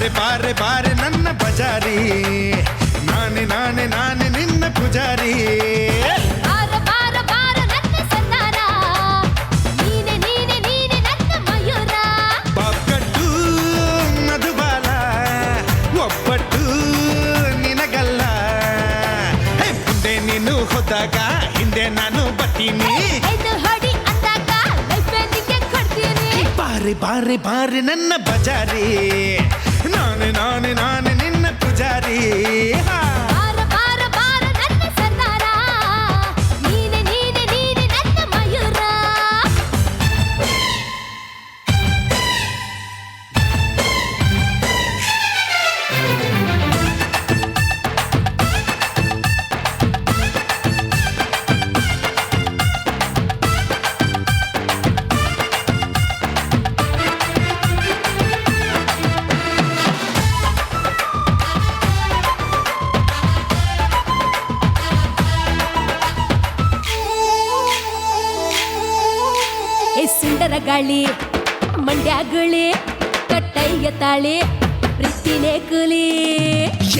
ಬಾರೆ ಬಾರೆ ಬಾರೆ ನನ್ನ ಬಜಾರಿ, ನಾನೇ ನಾನೇ ನಾನೇ ನಿನ್ನ ಪೂಜಾರಿ. ಬಾರ ಬಾರ ಬಾರ ನನ್ನ ಸಂದಾರ, ನೀನೆ ನೀನೆ ನೀನೆ ನನ್ನ ಮಯೂರ. ಪಾಪ್ಕಟ್ಟು ಮಧುಬಾಲ ಒಬ್ಬಟ್ಟು ನಿನಗಲ್ಲ. ಮುಂದೆ ನೀನು ಹೋದಾಗ ಹಿಂದೆ ನಾನು ಬರ್ತೀನಿ. ಹೊಡಿ ಅಂದಾಗ ಲೈಫ್ ನಿಂಗೆ ಕೊಡ್ತೀನಿ. ಬಾರೆ ಬಾರೆ ಬಾರೆ ನನ್ನ ಬಜಾರಿ, ನಾನೇ ನಾನೇ ನಾನೇ ನಿನ್ನ ಪೂಜಾರಿ. ಬಾರ ಬಾರ ಬಾರ ನನ್ನ ಸಂದಾರ, ನೀನೆ ನೀನೆ ನೀನೆ ನನ್ನ ಮಯೂರ. ಸುಂದರ ಗಾಳಿ ಮಂಡ್ಯಗುಳಿ ಕಟ್ಟಯ್ಯ ತಾಳಿ ಪ್ರೀತಿನೇ ಕೂಲಿ.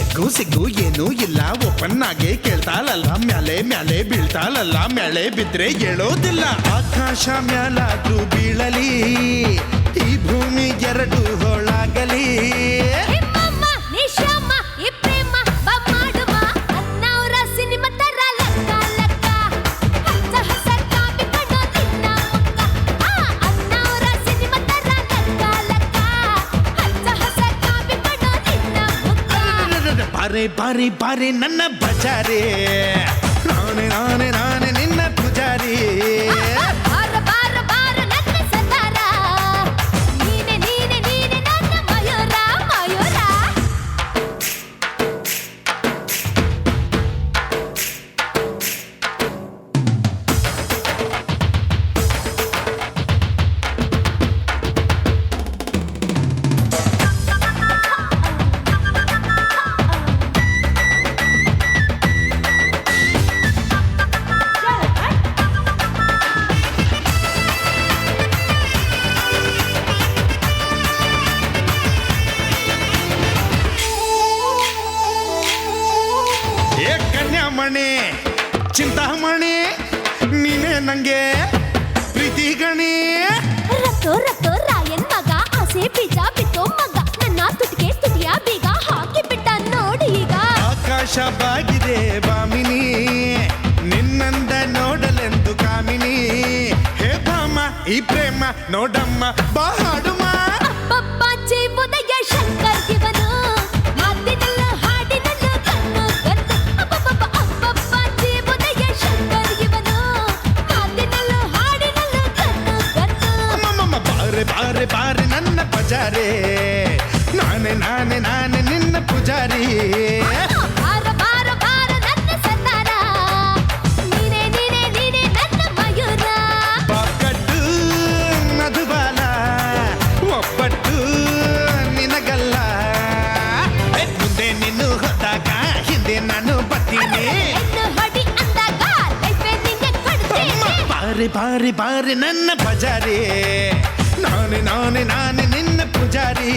ಎಗ್ಗು ಸಿಗ್ಗು ಏನೂ ಇಲ್ಲ, ಓಪನ್ ಆಗಿ ಕೇಳ್ತಾಳಲ್ಲ, ಮ್ಯಾಲೆ ಮ್ಯಾಲೆ ಬೀಳ್ತಾಳಲ್ಲ, ಮ್ಯಾಲೆ ಬಿದ್ರೆ ಹೇಳೋದಿಲ್ಲ. ಆಕಾಶ ಮ್ಯಾಲಾದ್ರೂ ಬೀಳಲಿ, ಈ ಭೂಮಿ ಎರಡು ಹೋಳಾಗಲಿ. ನಿಮ್ಮಮ್ಮ ನಿಶಮ್ಮ ಈ ಪ್ರೇಮ ಬಮ್ಮಾಡುವ ಅನ್ನವರ ಸಿನಿಮಾ ತರ ಲಕ್ಕ ಲಕ್ಕ. ಹಚ್ಚ ಹಸ ಕಾಪಿ ಕಣ್ಣು ನಿನ್ನ ಮುಖ, ಅನ್ನವರ ಸಿನಿಮಾ ತರ ಲಕ್ಕ ಲಕ್ಕ. ಹಚ್ಚ ಹಸ ಕಾಪಿ ಕಣ್ಣು ನಿನ್ನ ಮುಖ. ಬಾರೆ ಬಾರೆ ಬಾರೆ ನನ್ನ ಬಜಾರಿ, ನಾನೇ ನಾನೇ ನಾನೇ ನಿನ್ನ ಪೂಜಾರಿ. ಬಾರ ಬಾರ ಬಾರ ನನ್ನ ಸಂದಾರ, ನೀನೆ ನೀನೆ ನೀನೆ ನನ್ನ ಮಯೂರ ಮಯೂರ. ಏ ಕನ್ಯಾಮಣಿ ಚಿಂತಾಮಣಿ, ನೀನೇ ನಂಗೆ ಪ್ರೀತಿ ಗಣಿ. ರತ್ತೋ ರತ್ತೋ ರಾಯನ್ ಮಗ, ಆಸೆ ಬೀಜ ಬಿತ್ತೋ ಮಗ, ನನ್ನ ತುಟಿಗೆ ತುಟಿಯ ಬೀಗ ಹಾಕಿ ಬಿಟ್ಟ ನೋಡಿ ಈಗ. ಆಕಾಶ ಬಾಗಿದೆ ಬಾಮಿನಿ, ನಿನ್ನಂದ ನೋಡಲೆಂದು ಕಾಮಿನಿ. ಹೇ ಭಾಮ ಈ ಪ್ರೇಮ ನೋಡಮ್ಮ ಬಾ ಹಾಡುಮ. ಅಪ್ಪಪ್ಪ ಜೀವನಯ ಶಂಕರ್ ಇವನು, ಮಾತಿನಲ್ಲೂ ಹಾಡಿನಲ್ಲೂ ಕಣ್ಣು ಕದ್ದು. ಅಪ್ಪಪ್ಪ ಅಪ್ಪಪ್ಪ ಜೀವನಯ ಶಂಕರ್ ಇವನು, ಮಾತಿನಲ್ಲೂ ಹಾಡಿನಲ್ಲೂ ಕಣ್ಣು ಕದ್ದು. ಅಮ್ಮಮ್ಮ ಬಾರೆ ಬಾರೆ ಬಾರೆ ನನ್ನ ಬಜಾರೆ, ನಾನೇ ನಾನೇ ನಾನೇ ನಿನ್ನ ಪೂಜಾರಿ. ಬಾರ ಬಾರ ಬಾರ ನನ್ನ ಸಂದಾರ, ನೀನೆ ನೀನೆ ನೀನೆ ನನ್ನ ಮಯೂರ. ಪಾಪ್ಕಟ್ಟು ಮಧುಬಾಲ ಒಬ್ಬಟ್ಟು ನಿನಗಲ್ಲ. ಮುಂದೆ ನೀನು ಹೋದಾಗ ಹಿಂದೆ ನಾನು ಬರ್ತೀನಿ. ಹೊಡಿ ಅಂದಾಗ ಲೈಫ್ ನಿಂಗೆ ಕೊಡ್ತೀನಿ. ಬಾರೆ ಬಾರೆ ಬಾರೆ ನನ್ನ ಬಜಾರಿ, ನಾನೇ ನಾನೇ ನಾನೇ ನಿನ್ನ ಪೂಜಾರಿ.